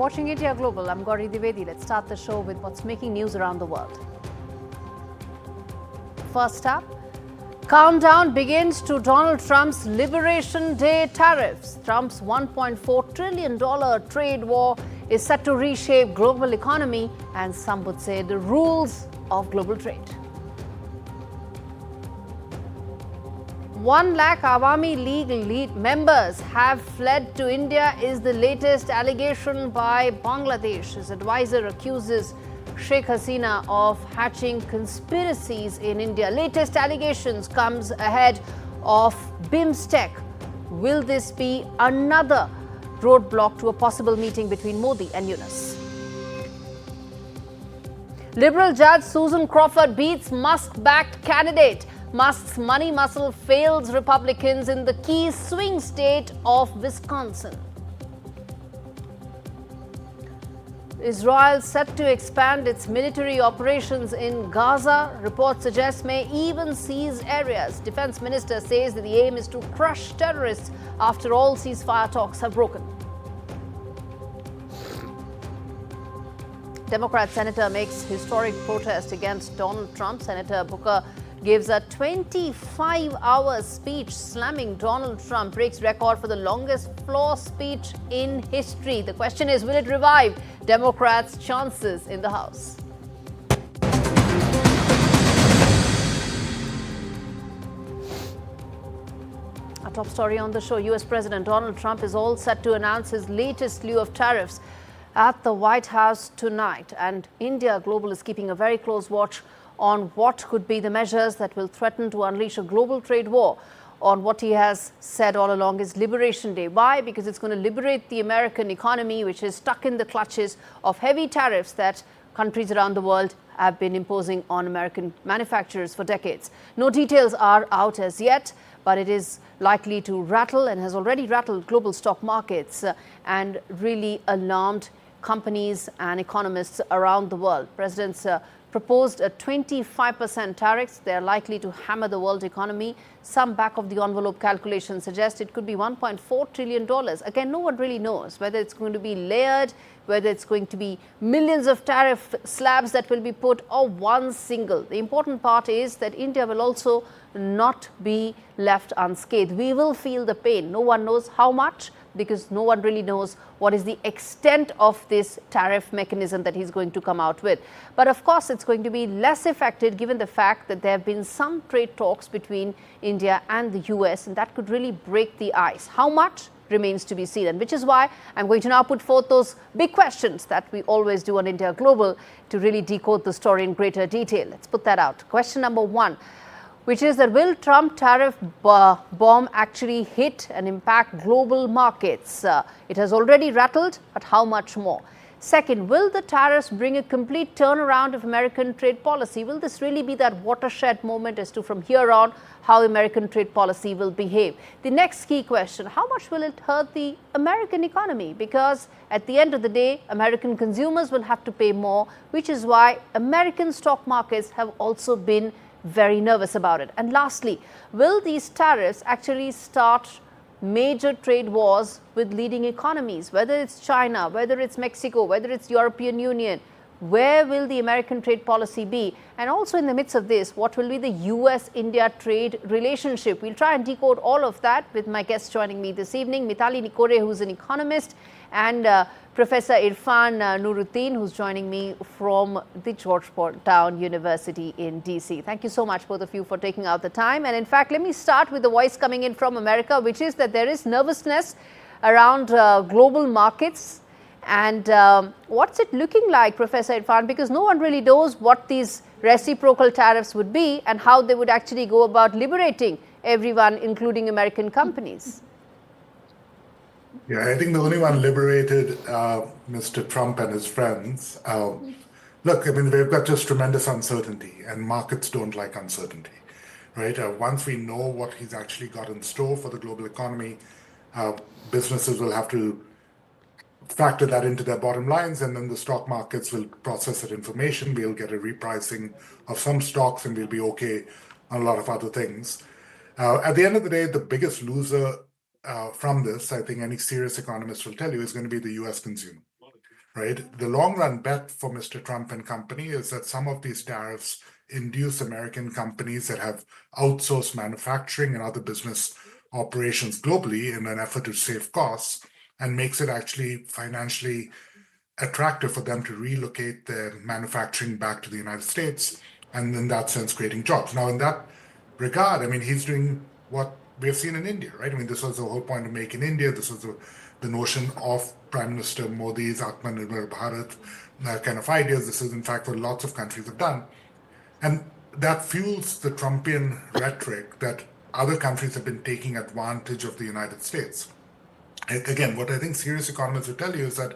watching India Global. I'm Gaurie Dwivedi. Let's start the show with what's making news around the world. First up, countdown begins to Donald Trump's Liberation Day tariffs. Trump's $1.4 trillion trade war is set to reshape global economy and some would say the rules of global trade. 1 lakh Awami League members have fled to India is the latest allegation by Bangladesh. His advisor accuses Sheikh Hasina of hatching conspiracies in India. Latest allegations comes ahead of BIMSTEC. Will this be another roadblock to a possible meeting between Modi and Yunus? Liberal judge Susan Crawford beats Musk-backed candidate. Musk's money muscle fails Republicans in the key swing state of Wisconsin. Israel set to expand its military operations in Gaza. Reports suggest may even seize areas. Defense minister says that the aim is to crush terrorists after all ceasefire talks have broken. Democrat senator makes historic protest against Donald Trump. Senator Booker gives a 25-hour speech slamming Donald Trump, breaks record for the longest floor speech in history. The question is, will it revive Democrats' chances in the House? Our top story on the show, US President Donald Trump is all set to announce his latest slew of tariffs at the White House tonight. And India Global is keeping a very close watch on what could be the measures that will threaten to unleash a global trade war on what he has said all along is Liberation Day. Why? Because it's going to liberate the American economy, which is stuck in the clutches of heavy tariffs that countries around the world have been imposing on American manufacturers for decades. No details are out as yet, but it is likely to rattle and has already rattled global stock markets and really alarmed companies and economists around the world. President's proposed a 25% tariffs. They are likely to hammer the world economy. Some back-of-the-envelope calculations suggest it could be $1.4 trillion. Again, no one really knows whether it's going to be layered, whether it's going to be millions of tariff slabs that will be put, or one single. The important part is that India will also not be left unscathed. We will feel the pain. No one knows how much, because no one really knows what is the extent of this tariff mechanism that he's going to come out with. But of course, it's going to be less effective given the fact that there have been some trade talks between India and the US, and that could really break the ice. How much remains to be seen, and which is why I'm going to now put forth those big questions that we always do on India Global to really decode the story in greater detail. Let's put that out. Question number one, which is that will Trump tariff bomb actually hit and impact global markets? It has already rattled, but how much more? Second, will the tariffs bring a complete turnaround of American trade policy? Will this really be that watershed moment as to from here on how American trade policy will behave? The next key question, how much will it hurt the American economy? Because at the end of the day, American consumers will have to pay more, which is why American stock markets have also been very nervous about it. And lastly, will these tariffs actually start major trade wars with leading economies, whether it's China, whether it's Mexico, whether it's European Union? Where will the American trade policy be? And also in the midst of this, what will be the US-India trade relationship? We'll try and decode all of that with my guests joining me this evening, Mithali Nikore, who's an economist, and Professor Irfan Nuruddin, who's joining me from the Georgetown University in DC. Thank you so much, both of you, for taking out the time. And in fact, let me start with the voice coming in from America, which is that there is nervousness around global markets. And what's it looking like, Professor Irfan? Because no one really knows what these reciprocal tariffs would be and how they would actually go about liberating everyone, including American companies. Yeah, I think the only one liberated Mr. Trump and his friends. Look, I mean, we've got just tremendous uncertainty, and markets don't like uncertainty, right? Once we know what he's actually got in store for the global economy, businesses will have to factor that into their bottom lines, and then the stock markets will process that information. We'll get a repricing of some stocks, and we'll be okay on a lot of other things. At the end of the day, the biggest loser from this, I think any serious economist will tell you, is going to be the US consumer, right? The long run bet for Mr. Trump and company is that some of these tariffs induce American companies that have outsourced manufacturing and other business operations globally in an effort to save costs, and makes it actually financially attractive for them to relocate their manufacturing back to the United States, and in that sense, creating jobs. Now, in that regard, I mean, he's doing what we have seen in India, right? I mean, this was the whole point of Make in India. This was the notion of Prime Minister Modi's Atmanirbhar Bharat kind of ideas. This is, in fact, what lots of countries have done. And that fuels the Trumpian rhetoric that other countries have been taking advantage of the United States. Again, what I think serious economists will tell you is that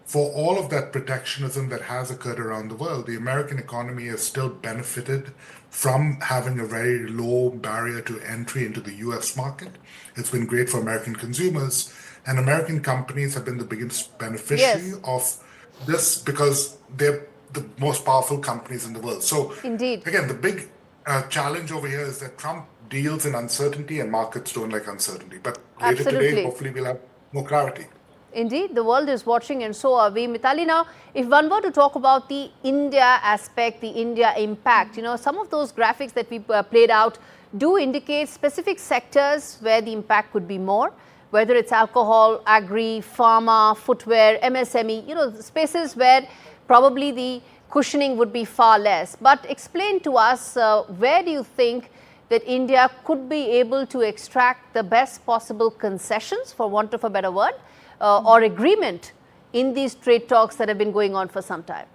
for all of that protectionism that has occurred around the world, the American economy has still benefited from having a very low barrier to entry into the US market. It's been great for American consumers, and American companies have been the biggest beneficiary Yes, of this because they're the most powerful companies in the world. So, indeed. again, the big challenge over here is that Trump deals in uncertainty and markets don't like uncertainty. But later today, Absolutely. hopefully, we'll have more clarity. Indeed, the world is watching, and so are we. Mitali, now, if one were to talk about the India aspect, the India impact, some of those graphics that we played out do indicate specific sectors where the impact could be more, whether it's alcohol, agri, pharma, footwear, MSME, spaces where probably the cushioning would be far less. But explain to us, where do you think that India could be able to extract the best possible concessions, for want of a better word, or agreement in these trade talks that have been going on for some time?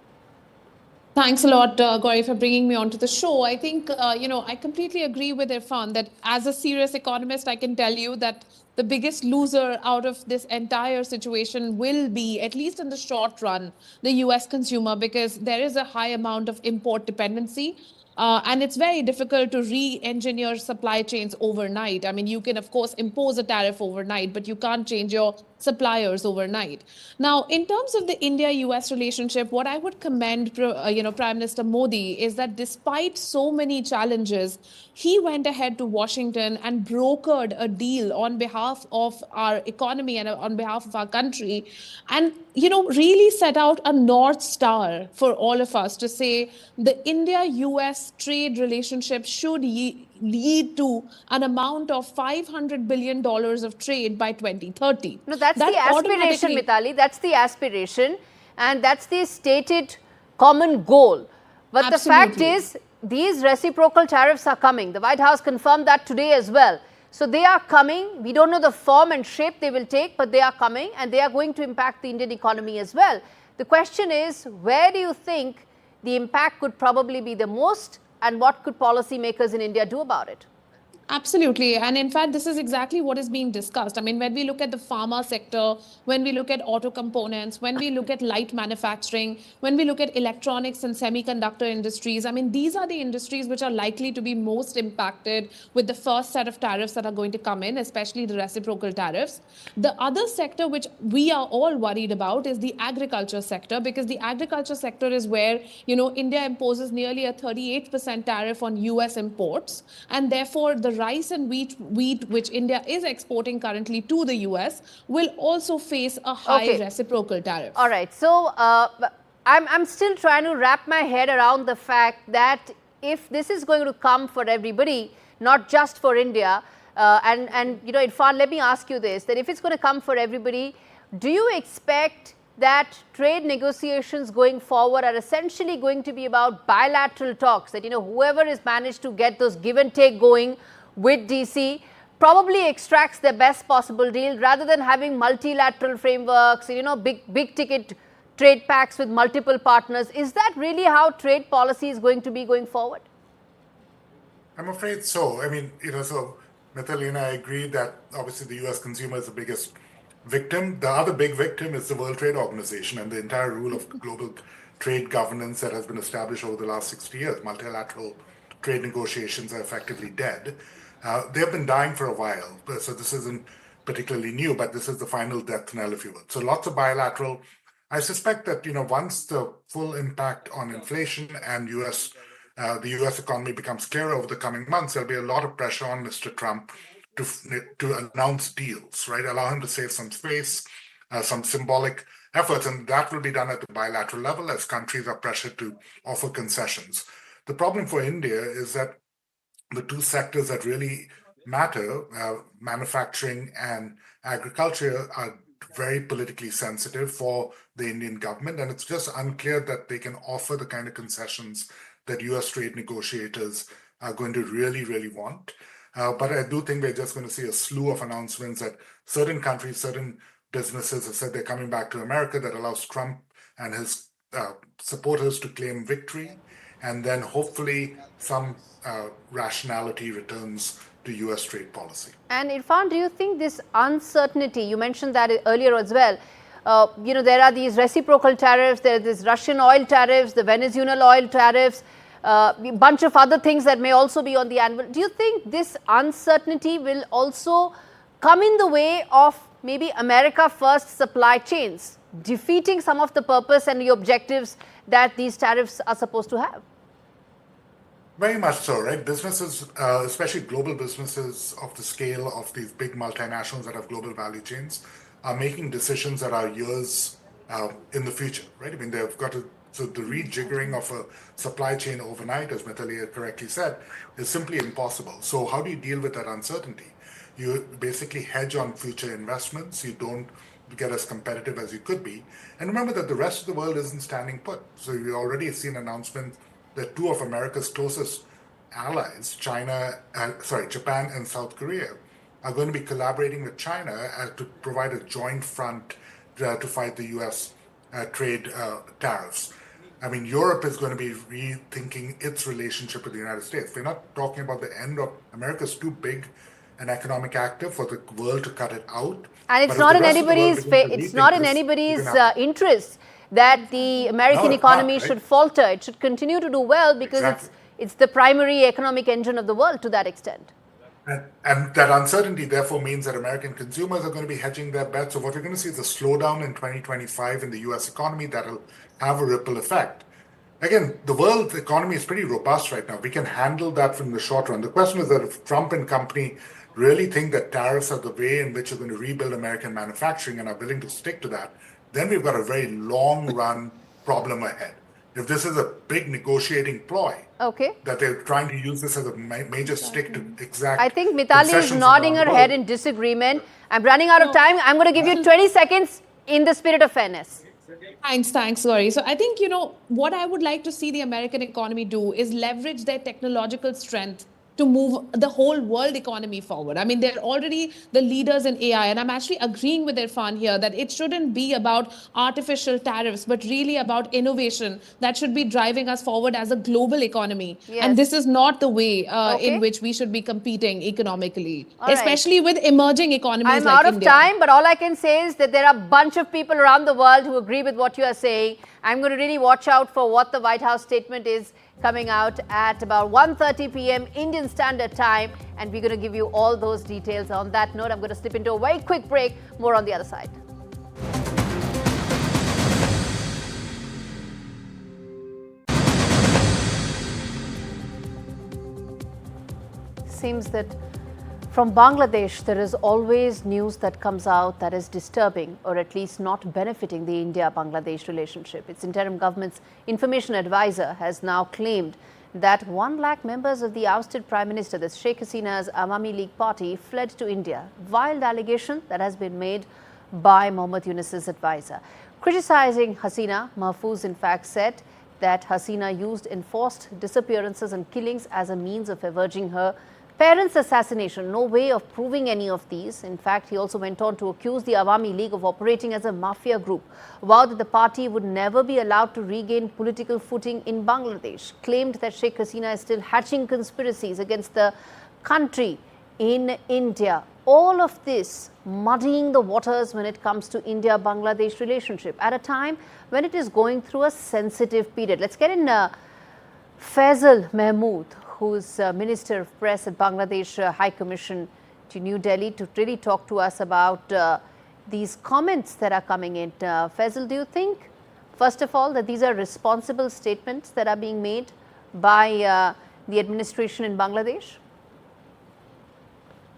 Thanks a lot, Gaurie, for bringing me onto the show. I think, I completely agree with Irfan that as a serious economist, I can tell you that the biggest loser out of this entire situation will be, at least in the short run, the US consumer, because there is a high amount of import dependency. And it's very difficult to re-engineer supply chains overnight. I mean, you can, of course, impose a tariff overnight, but you can't change your suppliers overnight. Now, in terms of the India-US relationship, what I would commend, Prime Minister Modi is that despite so many challenges, he went ahead to Washington and brokered a deal on behalf of our economy and on behalf of our country, and really set out a North Star for all of us to say the India-US trade relationship should lead to an amount of $500 billion of trade by 2030. No, that's the aspiration, Mitali. That's the aspiration, and that's the stated common goal. But Absolutely. The fact is, these reciprocal tariffs are coming. The White House confirmed that today as well. So they are coming. We don't know the form and shape they will take, but they are coming, and they are going to impact the Indian economy as well. The question is, where do you think the impact could probably be the most, and what could policymakers in India do about it? Absolutely. And in fact, this is exactly what is being discussed. I mean, when we look at the pharma sector, when we look at auto components, when we look at light manufacturing, when we look at electronics and semiconductor industries, I mean, these are the industries which are likely to be most impacted with the first set of tariffs that are going to come in, especially the reciprocal tariffs. The other sector which we are all worried about is the agriculture sector, because the agriculture sector is where, India imposes nearly a 38% tariff on US imports, and therefore the rice and wheat which India is exporting currently to the US will also face a high reciprocal tariff. All right. So I'm still trying to wrap my head around the fact that if this is going to come for everybody, not just for India, Irfan, let me ask you this, that if it's going to come for everybody, do you expect that trade negotiations going forward are essentially going to be about bilateral talks, that whoever has managed to get those give and take going with DC probably extracts the best possible deal, rather than having multilateral frameworks, big ticket trade pacts with multiple partners? Is that really how trade policy is going to be going forward? I'm afraid so. I mean, so Mitali and I agree that obviously the US consumer is the biggest victim. The other big victim is the World Trade Organization and the entire rule of global trade governance that has been established over the last 60 years. Multilateral trade negotiations are effectively dead. They've been dying for a while, so this isn't particularly new, but this is the final death knell, if you will. So lots of bilateral. I suspect that once the full impact on inflation and the US economy becomes clearer over the coming months, there'll be a lot of pressure on Mr. Trump to announce deals, right? Allow him to save some space, some symbolic efforts, and that will be done at the bilateral level as countries are pressured to offer concessions. The problem for India is that the two sectors that really matter, manufacturing and agriculture, are very politically sensitive for the Indian government, and it's just unclear that they can offer the kind of concessions that US trade negotiators are going to really, really want. But I do think we're just going to see a slew of announcements that certain countries, certain businesses have said they're coming back to America, that allows Trump and his supporters to claim victory, and then hopefully some rationality returns to US trade policy. And Irfan, do you think this uncertainty, you mentioned that earlier as well, there are these reciprocal tariffs, there are these Russian oil tariffs, the Venezuelan oil tariffs, a bunch of other things that may also be on the anvil. Do you think this uncertainty will also come in the way of maybe America first supply chains, defeating some of the purpose and the objectives that these tariffs are supposed to have? Very much so, right? Businesses, especially global businesses of the scale of these big multinationals that have global value chains, are making decisions that are years in the future, right? I mean, they've got to, so the rejiggering of a supply chain overnight, as Mitalia correctly said, is simply impossible. So how do you deal with that uncertainty? You basically hedge on future investments. You don't get as competitive as you could be. And remember that the rest of the world isn't standing put. So you already seen announcements that two of America's closest allies, Japan and South Korea, are going to be collaborating with China to provide a joint front to fight the US trade tariffs. I mean, Europe is going to be rethinking its relationship with the United States. We're not talking about the end of America's too big an economic actor for the world to cut it out. And it's not in anybody's interest that the American economy should falter. It should continue to do well because it's the primary economic engine of the world to that extent. And that uncertainty therefore means that American consumers are going to be hedging their bets. So what we're going to see is a slowdown in 2025 in the US economy that will have a ripple effect. Again, the world economy is pretty robust right now. We can handle that from the short run. The question is that if Trump and company really think that tariffs are the way in which they're going to rebuild American manufacturing and are willing to stick to that, then we've got a very long run problem ahead. If this is a big negotiating ploy, that they're trying to use this as a major stick to exact. I think Mitali is nodding her head in disagreement. I'm running out of time. I'm going to give you 20 seconds in the spirit of fairness. Thanks, Gaurie. So I think, what I would like to see the American economy do is leverage their technological strength to move the whole world economy forward. I mean, they're already the leaders in AI, and I'm actually agreeing with Irfan here that it shouldn't be about artificial tariffs, but really about innovation that should be driving us forward as a global economy. Yes. And this is not the way in which we should be competing economically, especially with emerging economies like India. I'm out of time, but all I can say is that there are a bunch of people around the world who agree with what you are saying. I'm going to really watch out for what the White House statement is coming out at about 1:30 p.m. Indian Standard Time, and we're going to give you all those details. On that note, I'm going to slip into a very quick break. More on the other side. Seems that from Bangladesh, there is always news that comes out that is disturbing or at least not benefiting the India-Bangladesh relationship. Its interim government's information advisor has now claimed that 1 lakh members of the ousted Prime Minister, the Sheikh Hasina's Awami League party, fled to India. Wild allegation that has been made by Mohammad Yunus's advisor. Criticizing Hasina, Mahfouz in fact said that Hasina used enforced disappearances and killings as a means of avenging her parents' assassination. No way of proving any of these. In fact, he also went on to accuse the Awami League of operating as a mafia group, vowed that the party would never be allowed to regain political footing in Bangladesh, claimed that Sheikh Hasina is still hatching conspiracies against the country in India. All of this muddying the waters when it comes to India-Bangladesh relationship at a time when it is going through a sensitive period. Let's get in Faisal Mahmood, who's Minister of Press at Bangladesh High Commission to New Delhi, to really talk to us about these comments that are coming in. Faisal, do you think, first of all, that these are responsible statements that are being made by the administration in Bangladesh?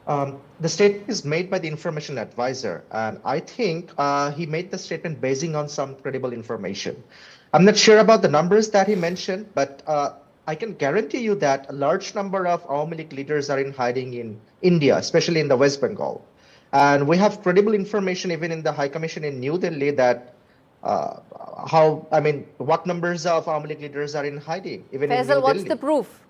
The statement is made by the information advisor, and I think he made the statement basing on some credible information. I'm not sure about the numbers that he mentioned, but I can guarantee you that a large number of Awami League leaders are in hiding in India, especially in the West Bengal. And we have credible information even in the High Commission in New Delhi that what numbers of Awami League leaders are in hiding, even in New Faisal, what's Delhi. the proof?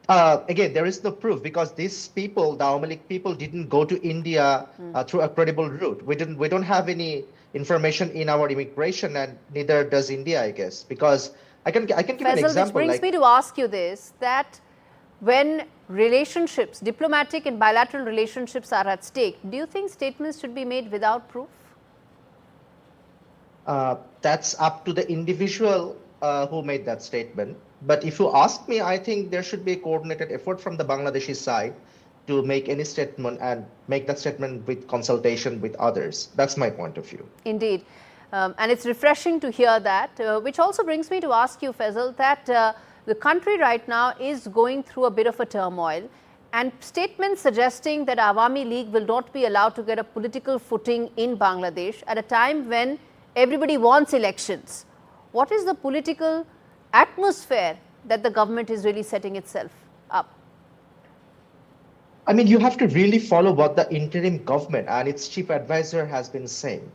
Again, there is no proof because these people, the Awami League people, didn't go to India through a credible route. We don't have any information in our immigration, and neither does India, I guess. Because I can give an Faisal, example. which brings me to ask you this: that when relationships, diplomatic and bilateral relationships, are at stake, do you think statements should be made without proof? That's up to the individual who made that statement. But if you ask me, I think there should be a coordinated effort from the Bangladeshi side to make any statement and make that statement with consultation with others. That's my point of view. Indeed. And it's refreshing to hear that, which also brings me to ask you, Faisal, that the country right now is going through a bit of a turmoil, and statements suggesting that Awami League will not be allowed to get a political footing in Bangladesh at a time when everybody wants elections. What is the political atmosphere that the government is really setting itself up? I mean, you have to really follow what the interim government and its chief advisor has been saying.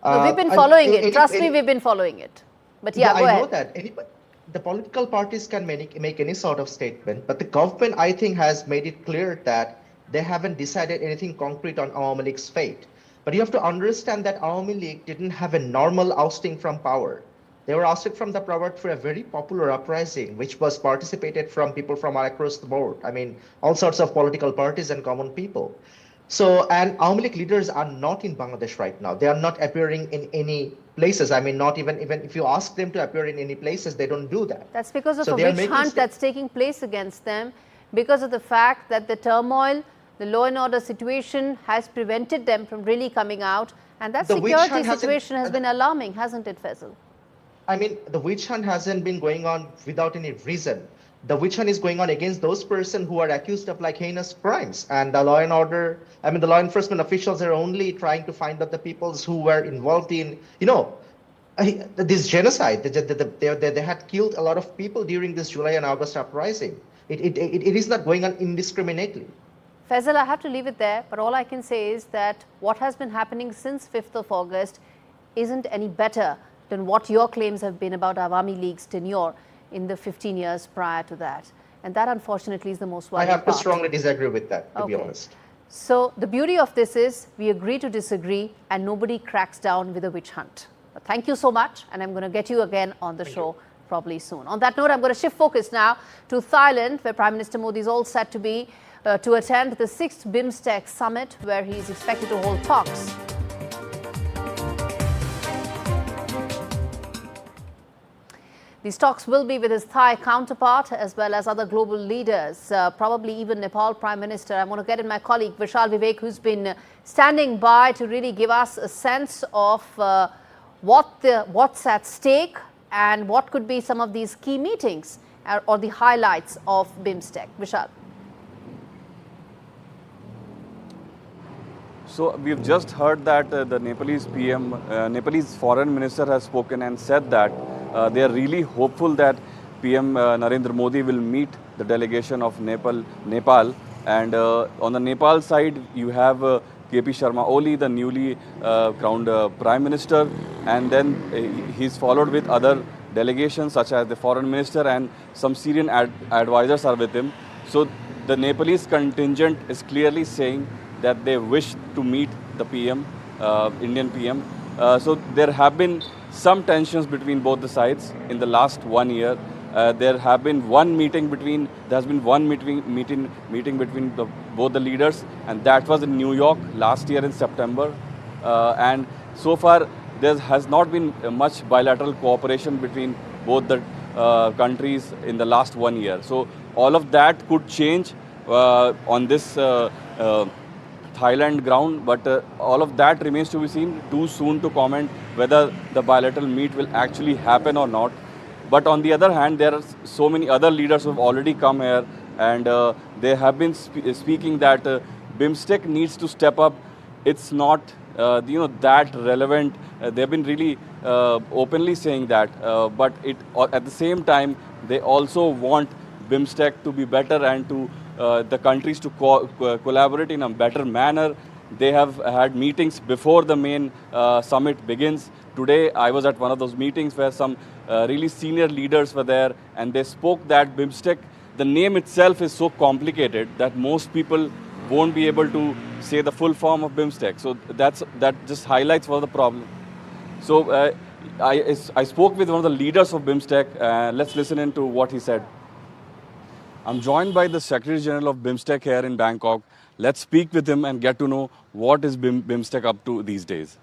No, we've been following it. Trust me, we've been following it. But yeah, go ahead. I know that. The political parties can make any sort of statement, but the government, I think, has made it clear that they haven't decided anything concrete on Awami League's fate. But you have to understand that Awami League didn't have a normal ousting from power. They were ousted from the power through a very popular uprising, which was participated from people from all across the board. I mean, all sorts of political parties and common people. So, and Awami League leaders are not in Bangladesh right now. They are not appearing in any places. I mean, not even if you ask them to appear in any places, they don't do that. That's because of a witch hunt that's taking place against them, because of the fact that the turmoil, the law and order situation has prevented them from really coming out. And that security situation has been alarming, hasn't it, Faisal? I mean, the witch hunt hasn't been going on without any reason. The witch hunt is going on against those persons who are accused of like heinous crimes, and the law and order, I mean, the law enforcement officials are only trying to find out the peoples who were involved in, this genocide. They had killed a lot of people during this July and August uprising. It is not going on indiscriminately. Faisal, I have to leave it there, but all I can say is that what has been happening since 5th of August isn't any better than what your claims have been about Awami League's tenure in the 15 years prior to that. And that, unfortunately, is the most worrying part. I have to strongly disagree with that, to be honest. So the beauty of this is we agree to disagree and nobody cracks down with a witch hunt. But thank you so much, and I'm going to get you again on the show probably soon. On that note, I'm going to shift focus now to Thailand, where Prime Minister Modi is all set to be to attend the 6th BIMSTEC summit, where he is expected to hold talks. These talks will be with his Thai counterpart as well as other global leaders, probably even Nepal Prime Minister. I want to get in my colleague Vishal Vivek, who's been standing by to really give us a sense of what's at stake and what could be some of these key meetings or the highlights of BIMSTEC. Vishal. So we've just heard that the Nepalese Nepalese foreign minister has spoken and said that they are really hopeful that PM Narendra Modi will meet the delegation of Nepal. And on the Nepal side, you have KP Sharma Oli, the newly crowned Prime Minister, and then he's followed with other delegations such as the foreign minister, and some Syrian advisors are with him. So the Nepalese contingent is clearly saying that they wish to meet the PM, Indian PM. So there have been some tensions between both the sides in the last 1 year. There has been one meeting between both the leaders, and that was in New York last year in September. And so far, there has not been much bilateral cooperation between both the countries in the last 1 year. So all of that could change on this Thailand ground, but all of that remains to be seen. Too soon to comment whether the bilateral meet will actually happen or not. But on the other hand, there are so many other leaders who have already come here, and they have been speaking that BIMSTEC needs to step up. It's not that relevant. They've been really openly saying that, but at the same time they also want BIMSTEC to be better and to the countries to collaborate in a better manner. They have had meetings before the main summit begins. Today I was at one of those meetings where some really senior leaders were there, and they spoke that BIMSTEC, the name itself is so complicated that most people won't be able to say the full form of BIMSTEC. So that just highlights one of the problem. So I spoke with one of the leaders of BIMSTEC. Let's listen in to what he said. I'm joined by the Secretary General of BIMSTEC here in Bangkok. Let's speak with him and get to know what is BIMSTEC up to these days.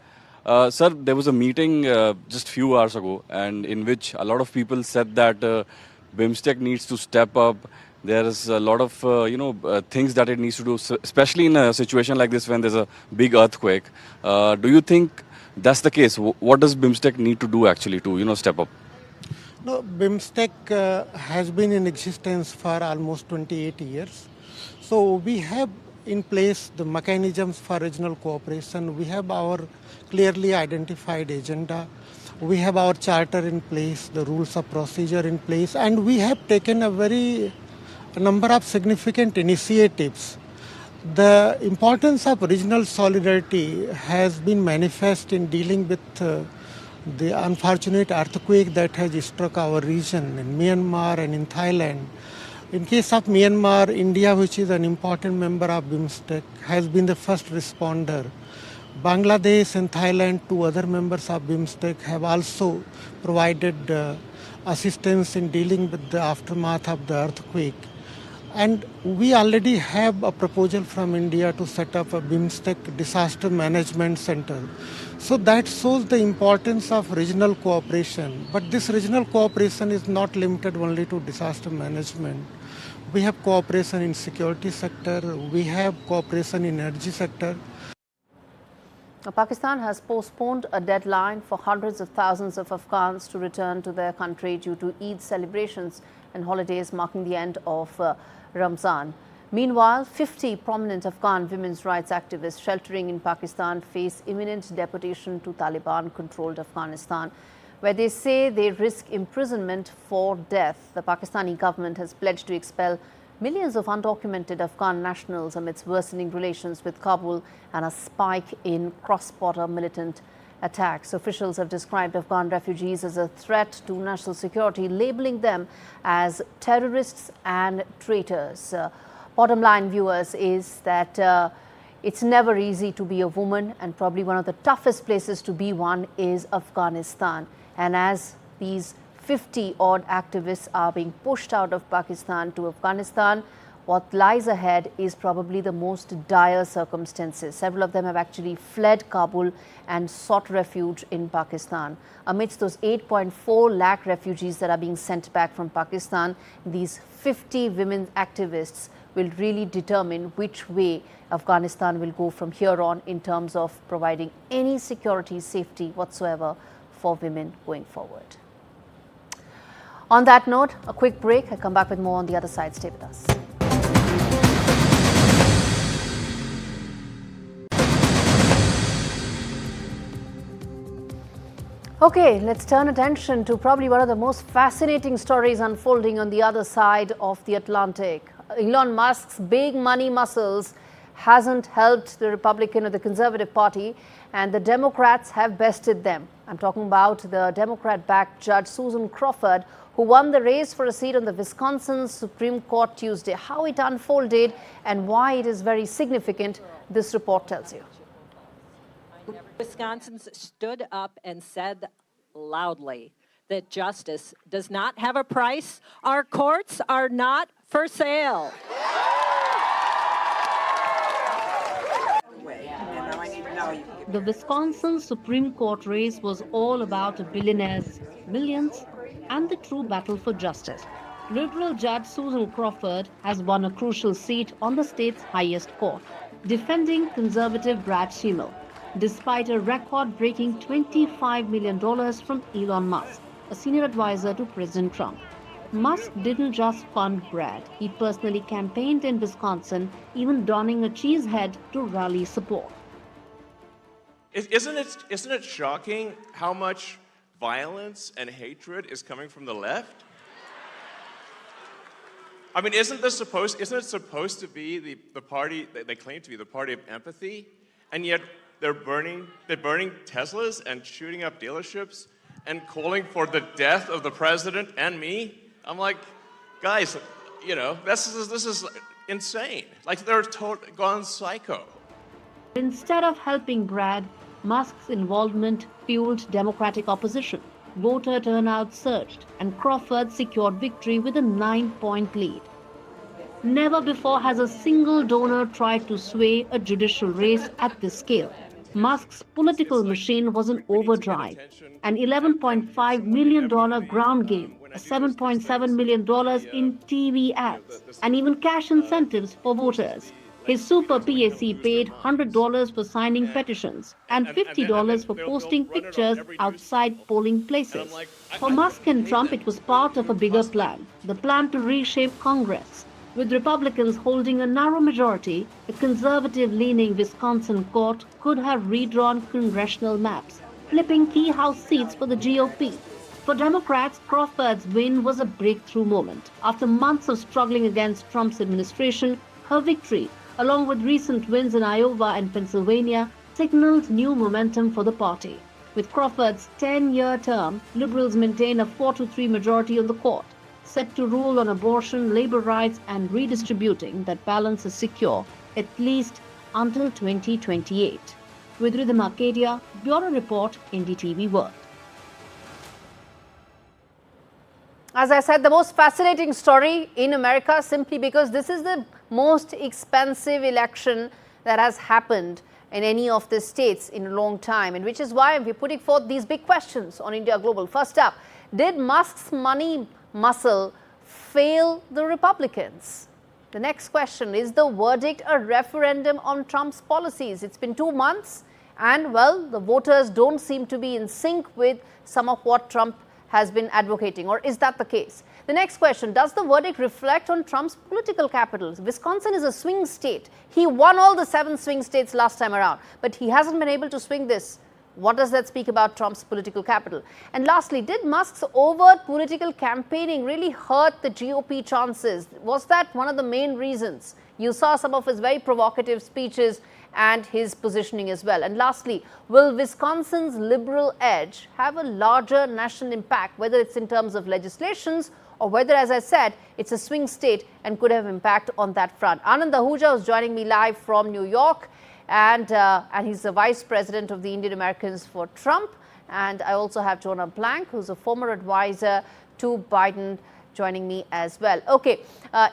Sir, there was a meeting just few hours ago, and in which a lot of people said that BIMSTEC needs to step up. There is a lot of things that it needs to do, especially in a situation like this when there's a big earthquake. Do you think that's the case? What does BIMSTEC need to do actually to step up? No, BIMSTEC has been in existence for almost 28 years. So we have in place the mechanisms for regional cooperation. We have our clearly identified agenda. We have our charter in place, the rules of procedure in place, and we have taken a number of significant initiatives. The importance of regional solidarity has been manifest in dealing with the unfortunate earthquake that has struck our region in Myanmar and in Thailand. In case of Myanmar, India, which is an important member of BIMSTEC, has been the first responder. Bangladesh and Thailand, two other members of BIMSTEC, have also provided assistance in dealing with the aftermath of the earthquake. And we already have a proposal from India to set up a BIMSTEC disaster management center. So that shows the importance of regional cooperation. But this regional cooperation is not limited only to disaster management. We have cooperation in security sector, we have cooperation in energy sector. Pakistan has postponed a deadline for hundreds of thousands of Afghans to return to their country due to Eid celebrations and holidays marking the end of Ramzan. Meanwhile, 50 prominent Afghan women's rights activists sheltering in Pakistan face imminent deportation to Taliban-controlled Afghanistan, where they say they risk imprisonment for death. The Pakistani government has pledged to expel millions of undocumented Afghan nationals amidst worsening relations with Kabul and a spike in cross-border militant attacks. Officials have described Afghan refugees as a threat to national security, labeling them as terrorists and traitors. Bottom line, viewers, is that it's never easy to be a woman, and probably one of the toughest places to be one is Afghanistan. And as these 50-odd activists are being pushed out of Pakistan to Afghanistan, what lies ahead is probably the most dire circumstances. Several of them have actually fled Kabul and sought refuge in Pakistan. Amidst those 8.4 lakh refugees that are being sent back from Pakistan, these 50 women activists will really determine which way Afghanistan will go from here on in terms of providing any security, safety whatsoever for women going forward. On that note, a quick break. I'll come back with more on the other side. Stay with us. Okay, let's turn attention to probably one of the most fascinating stories unfolding on the other side of the Atlantic. Elon Musk's big money muscles hasn't helped the Republican or the Conservative Party, and the Democrats have bested them. I'm talking about the Democrat-backed Judge Susan Crawford, who won the race for a seat on the Wisconsin Supreme Court Tuesday. How it unfolded and why it is very significant, this report tells you. Wisconsins stood up and said loudly that justice does not have a price. Our courts are not for sale. The Wisconsin Supreme Court race was all about a billionaire's millions and the true battle for justice. Liberal Judge Susan Crawford has won a crucial seat on the state's highest court, defending conservative Brad Schimmel, despite a record-breaking $25 million from Elon Musk, a senior advisor to President Trump. Musk didn't just fund Brad. He personally campaigned in Wisconsin, even donning a cheese head to rally support. Isn't it shocking how much violence and hatred is coming from the left? I mean, isn't it supposed to be the party that they claim to be the party of empathy, and yet they're burning Teslas and shooting up dealerships and calling for the death of the president and me? I'm like, guys, you know, this is insane. Like they're gone psycho. Instead of helping Brad, Musk's involvement fueled Democratic opposition. Voter turnout surged, and Crawford secured victory with a 9-point lead. Never before has a single donor tried to sway a judicial race at this scale. Musk's political machine was in overdrive. An $11.5 million ground game, $7.7 million in TV ads, and even cash incentives for voters. His super PAC paid $100 for signing petitions and $50 for posting pictures outside polling places. For Musk and Trump, it was part of a bigger plan, the plan to reshape Congress. With Republicans holding a narrow majority, the conservative-leaning Wisconsin court could have redrawn congressional maps, flipping key House seats for the GOP. For Democrats, Crawford's win was a breakthrough moment. After months of struggling against Trump's administration, her victory, along with recent wins in Iowa and Pennsylvania, signaled new momentum for the party. With Crawford's 10-year term, liberals maintain a 4-3 majority on the court, set to rule on abortion, labor rights, and redistributing. That balance is secure, at least until 2028. With Rhythm Arcadia, Bureau Report, NDTV World. As I said, the most fascinating story in America, simply because this is the most expensive election that has happened in any of the states in a long time, and which is why we're putting forth these big questions on India Global. First up, did Musk's money muscle fail the Republicans? The next question, is the verdict a referendum on Trump's policies? It's been 2 months and, well, the voters don't seem to be in sync with some of what Trump has been advocating, or is that the case? The next question, does the verdict reflect on Trump's political capital? Wisconsin is a swing state. He won all the 7 swing states last time around, but he hasn't been able to swing this. What does that speak about Trump's political capital? And lastly, did Musk's overt political campaigning really hurt the GOP chances? Was that one of the main reasons? You saw some of his very provocative speeches and his positioning as well. And lastly, will Wisconsin's liberal edge have a larger national impact, whether it's in terms of legislations or whether, as I said, it's a swing state and could have impact on that front? Anand Ahuja is joining me live from New York, and he's the vice president of the Indian Americans for Trump. And I also have Jonah Blank, who's a former advisor to Biden, joining me as well. Okay,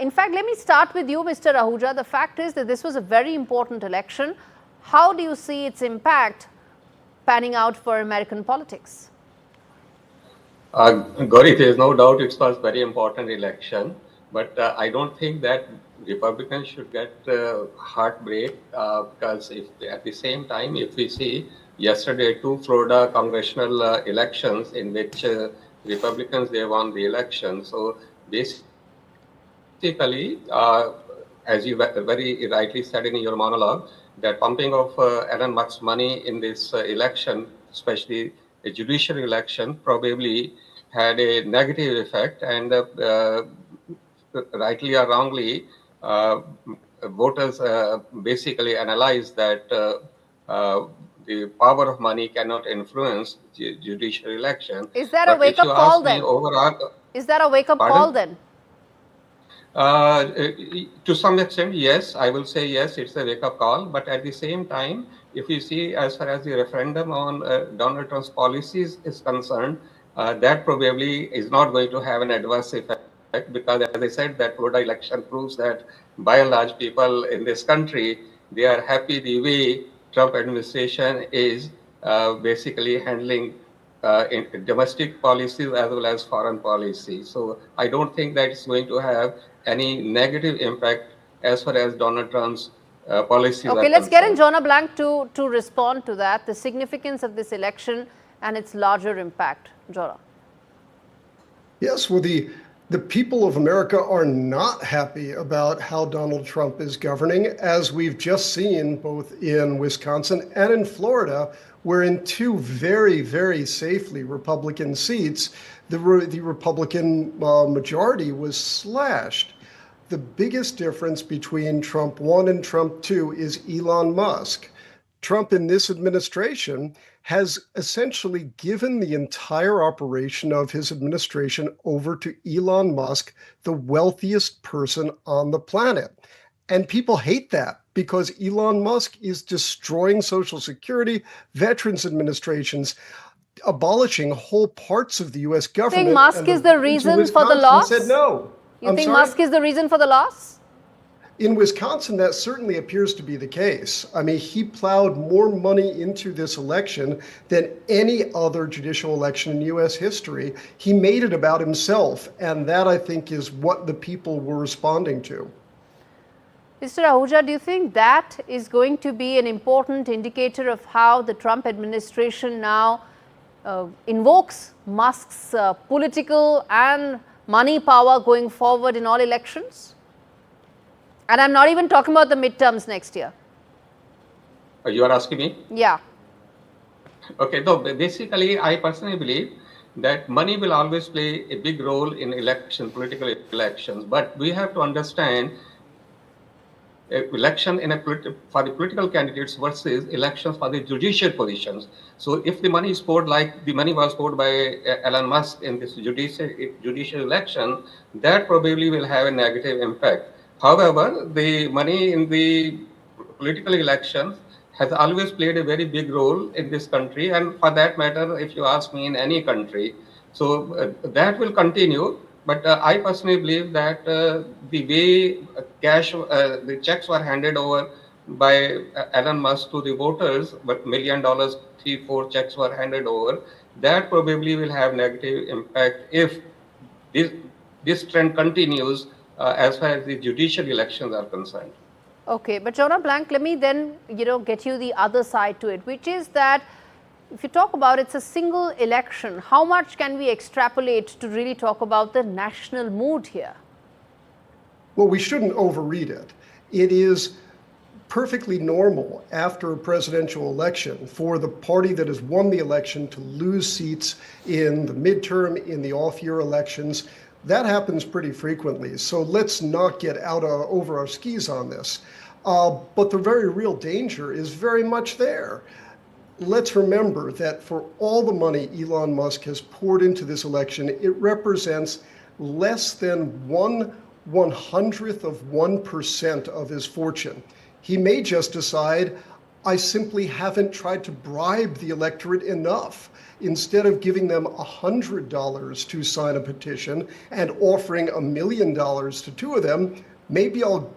in fact, let me start with you, Mr. Ahuja. The fact is that this was a very important election. How do you see its impact panning out for American politics? Gaurie, there is no doubt it was a very important election, but I don't think that Republicans should get heartbreak because if at the same time, if we see yesterday 2 Florida congressional elections in which Republicans, they won the election. So basically, as you very rightly said in your monologue, that pumping of Elon Musk's money in this election, especially a judicial election, probably had a negative effect, and rightly or wrongly, voters basically analyzed that the power of money cannot influence judicial election. Is that a wake-up call then? Is that a wake-up call then? To some extent, yes. I will say yes, it's a wake-up call. But at the same time, if you see as far as the referendum on Donald Trump's policies is concerned, that probably is not going to have an adverse effect, because as I said, that Florida election proves that by and large people in this country, they are happy the way Trump administration is basically handling in domestic policies as well as foreign policy. So I don't think that it's going to have any negative impact as far as Donald Trump's policies are concerned. Okay, let's get in Jonah Blank to respond to that, the significance of this election and its larger impact. Jonah. Yes, well, the the people of America are not happy about how Donald Trump is governing, as we've just seen both in Wisconsin and in Florida, where in two very, very safely Republican seats, the Republican majority was slashed. The biggest difference between Trump 1 and Trump 2 is Elon Musk. Trump in this administration has essentially given the entire operation of his administration over to Elon Musk, the wealthiest person on the planet. And people hate that because Elon Musk is destroying Social Security, veterans administrations, abolishing whole parts of the U.S. government. Think Musk is the reason for the loss? He said no. You think Musk is the reason for the loss? In Wisconsin, that certainly appears to be the case. I mean, he plowed more money into this election than any other judicial election in U.S. history. He made it about himself, and that, I think, is what the people were responding to. Mr. Ahuja, do you think that is going to be an important indicator of how the Trump administration now invokes Musk's political and money power going forward in all elections? And I'm not even talking about the midterms next year. You are asking me? Yeah. Okay, so basically, I personally believe that money will always play a big role in political elections. But we have to understand election for the political candidates versus elections for the judicial positions. So if the money is poured like the money was poured by Elon Musk in this judicial election, that probably will have a negative impact. However, the money in the political elections has always played a very big role in this country, and for that matter, if you ask me, in any country. So that will continue. But I personally believe that the way the checks were handed over by Elon Musk to the voters, but $1 million, 3-4 checks were handed over, that probably will have negative impact if this trend continues as far as the judicial elections are concerned. Okay, but Jonah Blank, let me then, get you the other side to it, which is that if you talk about it's a single election, how much can we extrapolate to really talk about the national mood here? Well, we shouldn't overread it. It is perfectly normal after a presidential election for the party that has won the election to lose seats in the midterm, in the off-year elections. That happens pretty frequently. So let's not get over our skis on this. But the very real danger is very much there. Let's remember that for all the money Elon Musk has poured into this election, it represents less than 1/100th of 1% of his fortune. He may just decide, I simply haven't tried to bribe the electorate enough. Instead of giving them $100 to sign a petition and offering $1 million to two of them, maybe I'll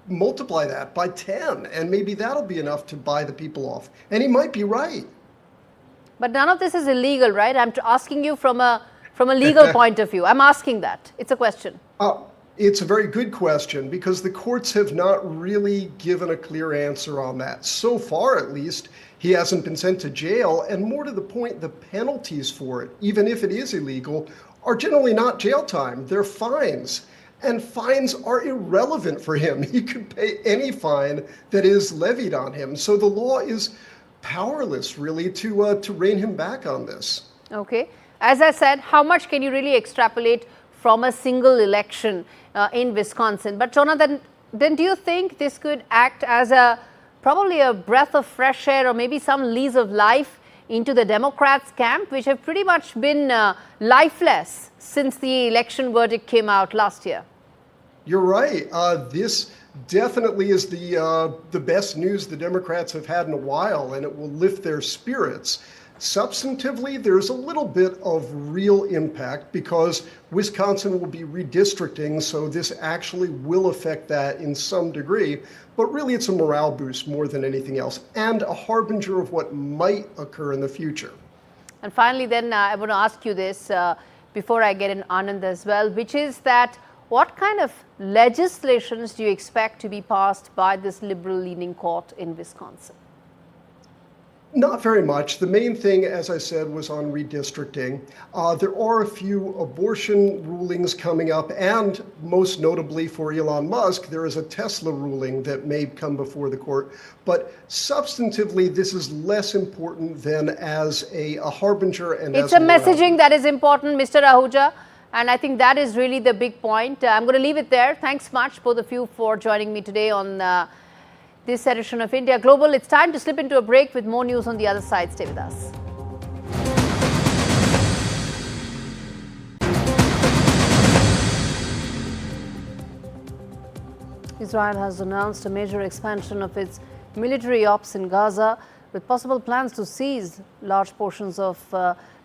multiply that by 10, and maybe that'll be enough to buy the people off. And he might be right. But none of this is illegal, right? I'm asking you from a legal point of view. I'm asking that. It's a question. It's a very good question because the courts have not really given a clear answer on that. So far, at least, he hasn't been sent to jail. And more to the point, the penalties for it, even if it is illegal, are generally not jail time. They're fines. And fines are irrelevant for him. He could pay any fine that is levied on him. So the law is powerless, really, to rein him back on this. Okay. As I said, how much can you really extrapolate from a single election in Wisconsin? But Jonathan, then do you think this could act as probably a breath of fresh air or maybe some lease of life into the Democrats' camp, which have pretty much been lifeless since the election verdict came out last year? You're right. This definitely is the best news the Democrats have had in a while, and it will lift their spirits. Substantively, there's a little bit of real impact because Wisconsin will be redistricting, so this actually will affect that in some degree. But really, it's a morale boost more than anything else, and a harbinger of what might occur in the future. And finally, then, I want to ask you this before I get in Anand as well, which is that what kind of legislations do you expect to be passed by this liberal-leaning court in Wisconsin? Not very much. The main thing, as I said, was on redistricting. There are a few abortion rulings coming up, and most notably for Elon Musk, there is a Tesla ruling that may come before the court. But substantively, this is less important than as a harbinger and it's as a messaging that is important, Mr. Ahuja. And I think that is really the big point. I'm going to leave it there. Thanks much, both of you, for joining me today on this edition of India Global. It's time to slip into a break with more news on the other side. Stay with us. Israel has announced a major expansion of its military ops in Gaza, with possible plans to seize large portions of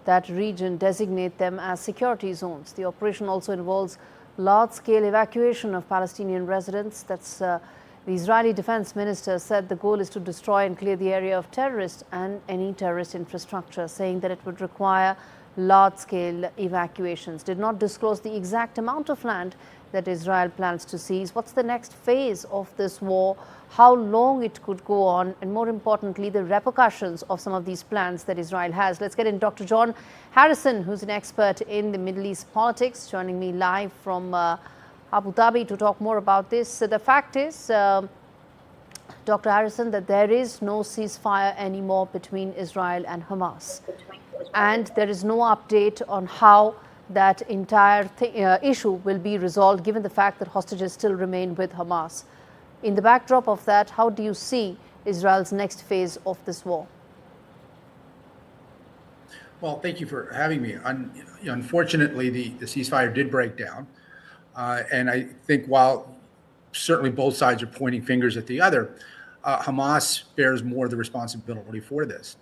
that region, designate them as security zones. The operation also involves large-scale evacuation of Palestinian residents. That's the Israeli defense minister said the goal is to destroy and clear the area of terrorists and any terrorist infrastructure, saying that it would require large-scale evacuations. Did not disclose the exact amount of land that Israel plans to seize. What's the next phase of this war? How long it could go on? And more importantly, the repercussions of some of these plans that Israel has. Let's get in Dr. John Harrison, who's an expert in the Middle East politics, joining me live from Abu Dhabi to talk more about this. So the fact is, Dr. Harrison, that there is no ceasefire anymore between Israel and Hamas. And there is no update on how that entire issue will be resolved, given the fact that hostages still remain with Hamas. In the backdrop of that, how do you see Israel's next phase of this war? Well, thank you for having me. Unfortunately, the ceasefire did break down. And I think while certainly both sides are pointing fingers at the other, Hamas bears more of the responsibility for this.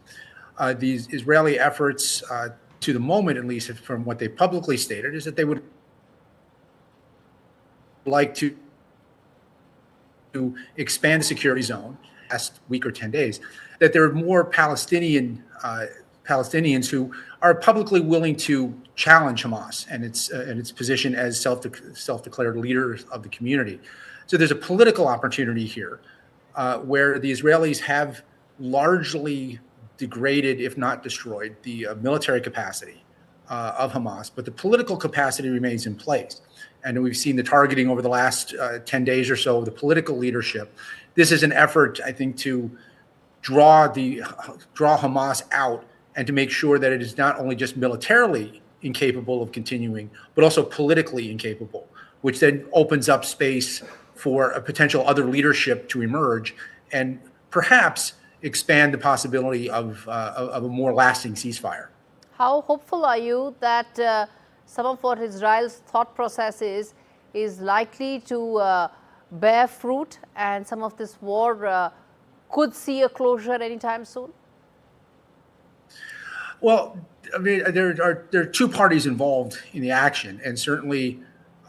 These Israeli efforts, to the moment at least, from what they publicly stated, is that they would like to expand the security zone last week or 10 days, that there are more Palestinians who are publicly willing to challenge Hamas and its position as self-declared leaders of the community. So there's a political opportunity here where the Israelis have largely degraded, if not destroyed, the military capacity of Hamas, but the political capacity remains in place. And we've seen the targeting over the last 10 days or so of the political leadership. This is an effort, I think, to draw Hamas out and to make sure that it is not only just militarily incapable of continuing, but also politically incapable, which then opens up space for a potential other leadership to emerge and perhaps expand the possibility of a more lasting ceasefire. How hopeful are you that some of what Israel's thought process is likely to bear fruit, and some of this war could see a closure anytime soon? Well, I mean, there are two parties involved in the action, and certainly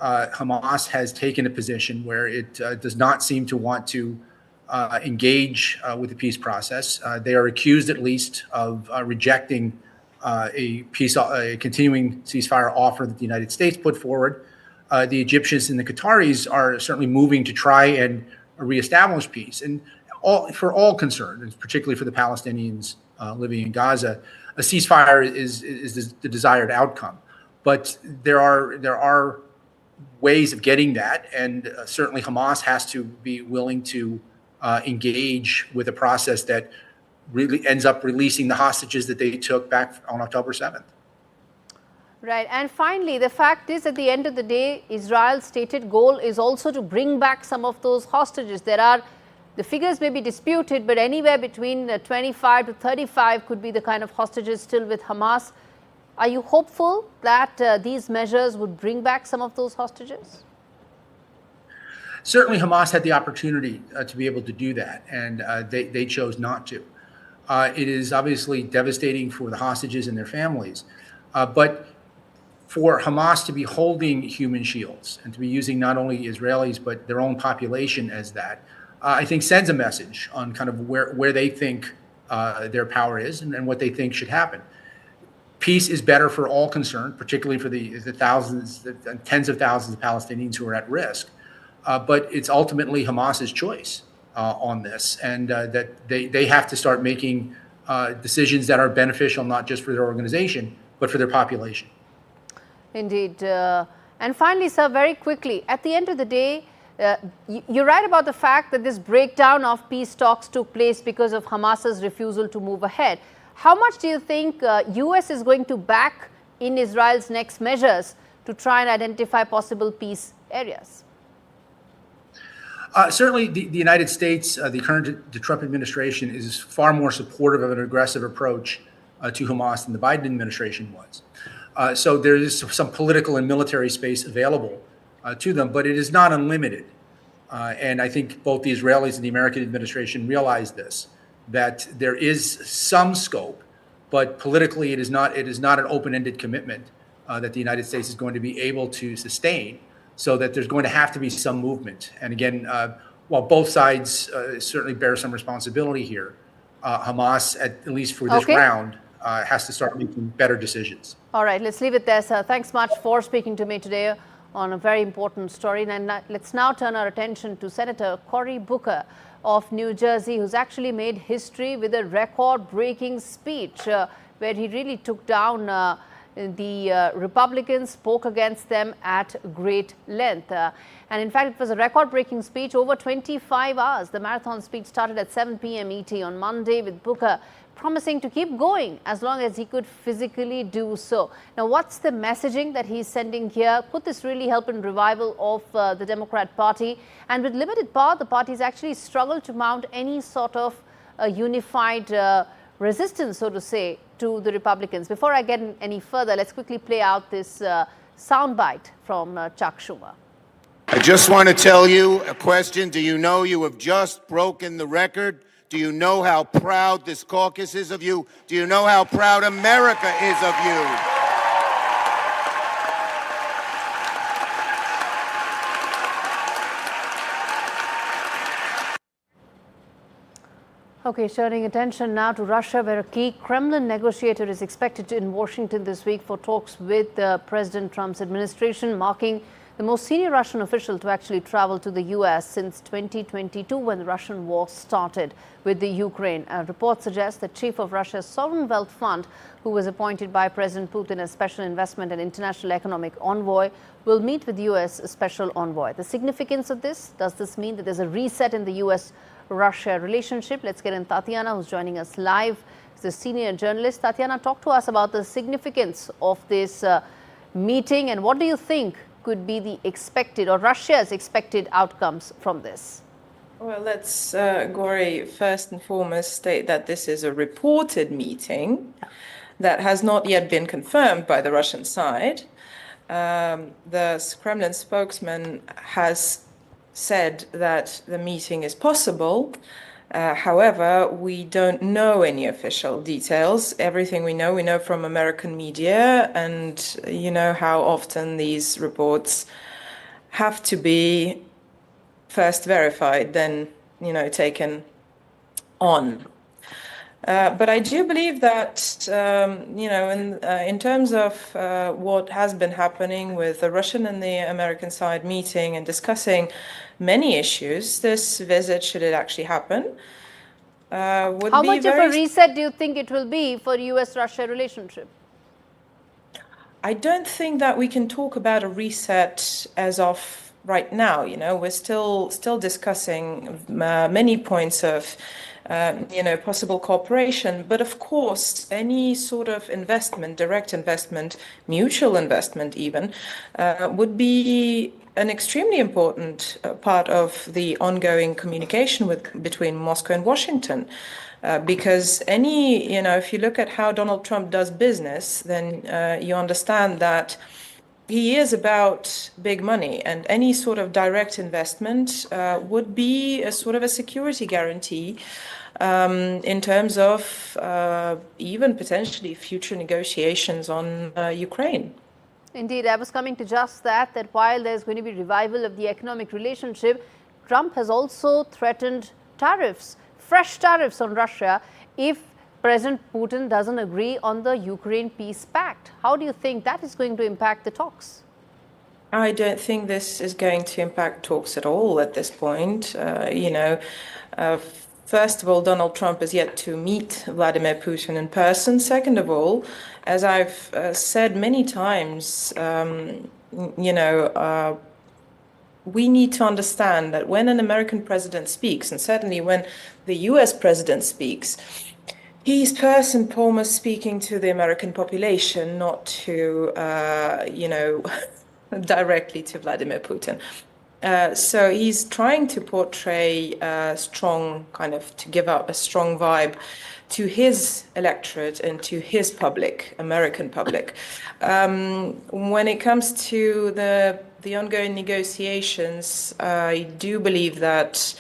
Hamas has taken a position where it does not seem to want to engage with the peace process. They are accused, at least, of rejecting a continuing ceasefire offer that the United States put forward. The Egyptians and the Qataris are certainly moving to try and reestablish peace, and for all concerned, and particularly for the Palestinians living in Gaza, a ceasefire is the desired outcome. But there are ways of getting that, and certainly Hamas has to be willing to engage with a process that really ends up releasing the hostages that they took back on October 7th. Right. And finally, the fact is, at the end of the day, Israel's stated goal is also to bring back some of those hostages. The figures may be disputed, but anywhere between 25 to 35 could be the kind of hostages still with Hamas. Are you hopeful that these measures would bring back some of those hostages? Certainly Hamas had the opportunity to be able to do that, and they chose not to. It is obviously devastating for the hostages and their families, but for Hamas to be holding human shields and to be using not only Israelis but their own population as that, I think sends a message on kind of where they think their power is and what they think should happen. Peace is better for all concerned, particularly for the thousands, tens of thousands of Palestinians who are at risk. But it's ultimately Hamas's choice on this, and that they have to start making decisions that are beneficial not just for their organization, but for their population. Indeed. And finally, sir, very quickly, at the end of the day, you're right about the fact that this breakdown of peace talks took place because of Hamas's refusal to move ahead. How much do you think US is going to back in Israel's next measures to try and identify possible peace areas? Certainly, the United States, the Trump administration, is far more supportive of an aggressive approach to Hamas than the Biden administration was. So there is some political and military space available to them, but it is not unlimited. And I think both the Israelis and the American administration realize this, that there is some scope, but politically it is not an open-ended commitment that the United States is going to be able to sustain, so that there's going to have to be some movement. And again, while both sides certainly bear some responsibility here, Hamas, at least for this round, has to start making better decisions. All right, let's leave it there, sir. Thanks much for speaking to me today on a very important story. And let's now turn our attention to Senator Cory Booker of New Jersey, who's actually made history with a record-breaking speech where he really took down the Republicans, spoke against them at great length. And in fact, it was a record-breaking speech, over 25 hours. The marathon speech started at 7 p.m. ET on Monday, with Booker promising to keep going as long as he could physically do so. Now, what's the messaging that he's sending here? Could this really help in revival of the Democrat Party? And with limited power, the party's actually struggled to mount any sort of unified resistance, so to say, to the Republicans. Before I get any further, let's quickly play out this soundbite from Chuck Schumer. I just want to tell you a question. Do you know you have just broken the record? Do you know how proud this caucus is of you? Do you know how proud America is of you? Okay, turning attention now to Russia, where a key Kremlin negotiator is expected in Washington this week for talks with President Trump's administration, marking the most senior Russian official to actually travel to the U.S. since 2022, when the Russian war started with the Ukraine. A report suggests that chief of Russia's Sovereign Wealth Fund, who was appointed by President Putin as Special Investment and International Economic Envoy, will meet with U.S. Special Envoy. The significance of this, does this mean that there's a reset in the U.S.-Russia relationship? Let's get in Tatiana, who's joining us live. She's a senior journalist. Tatiana, talk to us about the significance of this meeting, and what do you think could be the expected, or Russia's expected, outcomes from this? Well, let's, Gaurie, first and foremost state that this is a reported meeting that has not yet been confirmed by the Russian side. The Kremlin spokesman has said that the meeting is possible. However, we don't know any official details. Everything we know from American media, and you know how often these reports have to be first verified, then, taken on. But I do believe that, in terms of what has been happening with the Russian and the American side meeting and discussing many issues, this visit, should it actually happen, would How be much of a reset do you think it will be for U.S.-Russia relationship? I don't think that we can talk about a reset as of right now. We're still discussing many points of possible cooperation. But of course, any sort of investment, direct investment, mutual investment even, would be an extremely important part of the ongoing communication between Moscow and Washington. Because if you look at how Donald Trump does business, then you understand that he is about big money, and any sort of direct investment would be a sort of a security guarantee in terms of even potentially future negotiations on Ukraine. Indeed, I was coming to just that while there's going to be revival of the economic relationship, Trump has also threatened tariffs, fresh tariffs on Russia, if President Putin doesn't agree on the Ukraine peace pact. How do you think that is going to impact the talks? I don't think this is going to impact talks at all at this point. First of all, Donald Trump is yet to meet Vladimir Putin in person. Second of all, as I've said many times, we need to understand that when an American president speaks, and certainly when the US president speaks, he's first and foremost speaking to the American population, not to, directly to Vladimir Putin. So he's trying to portray a strong to give up a strong vibe to his electorate and to his public, American public. When it comes to the ongoing negotiations, I do believe that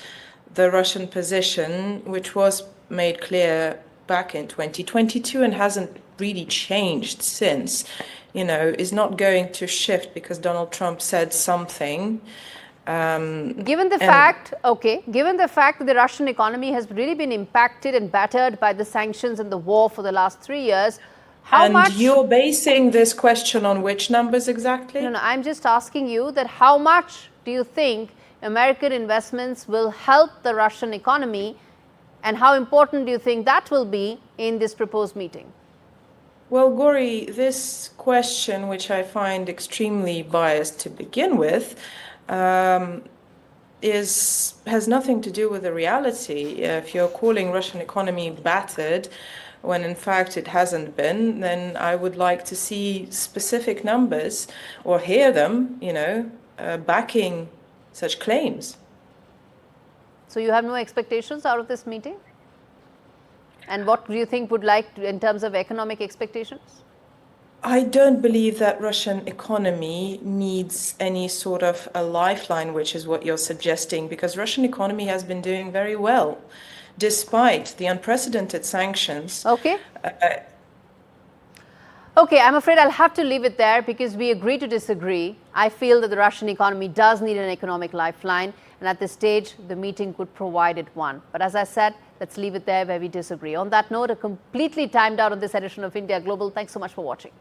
the Russian position, which was made clear back in 2022 and hasn't really changed since, is not going to shift because Donald Trump said something. Given the fact that the Russian economy has really been impacted and battered by the sanctions and the war for the last 3 years, how much... And you're basing this question on which numbers exactly? No, I'm just asking you that how much do you think American investments will help the Russian economy, and how important do you think that will be in this proposed meeting? Well, Gaurie, this question, which I find extremely biased to begin with, has nothing to do with the reality. If you're calling Russian economy battered, when in fact it hasn't been, then I would like to see specific numbers or hear them, backing such claims. So you have no expectations out of this meeting? And what do you think would like in terms of economic expectations? I don't believe that Russian economy needs any sort of a lifeline, which is what you're suggesting, because Russian economy has been doing very well, despite the unprecedented sanctions. Okay. Okay, I'm afraid I'll have to leave it there because we agree to disagree. I feel that the Russian economy does need an economic lifeline, and at this stage, the meeting could provide it one. But as I said, let's leave it there where we disagree. On that note, a completely timed out on this edition of India Global. Thanks so much for watching.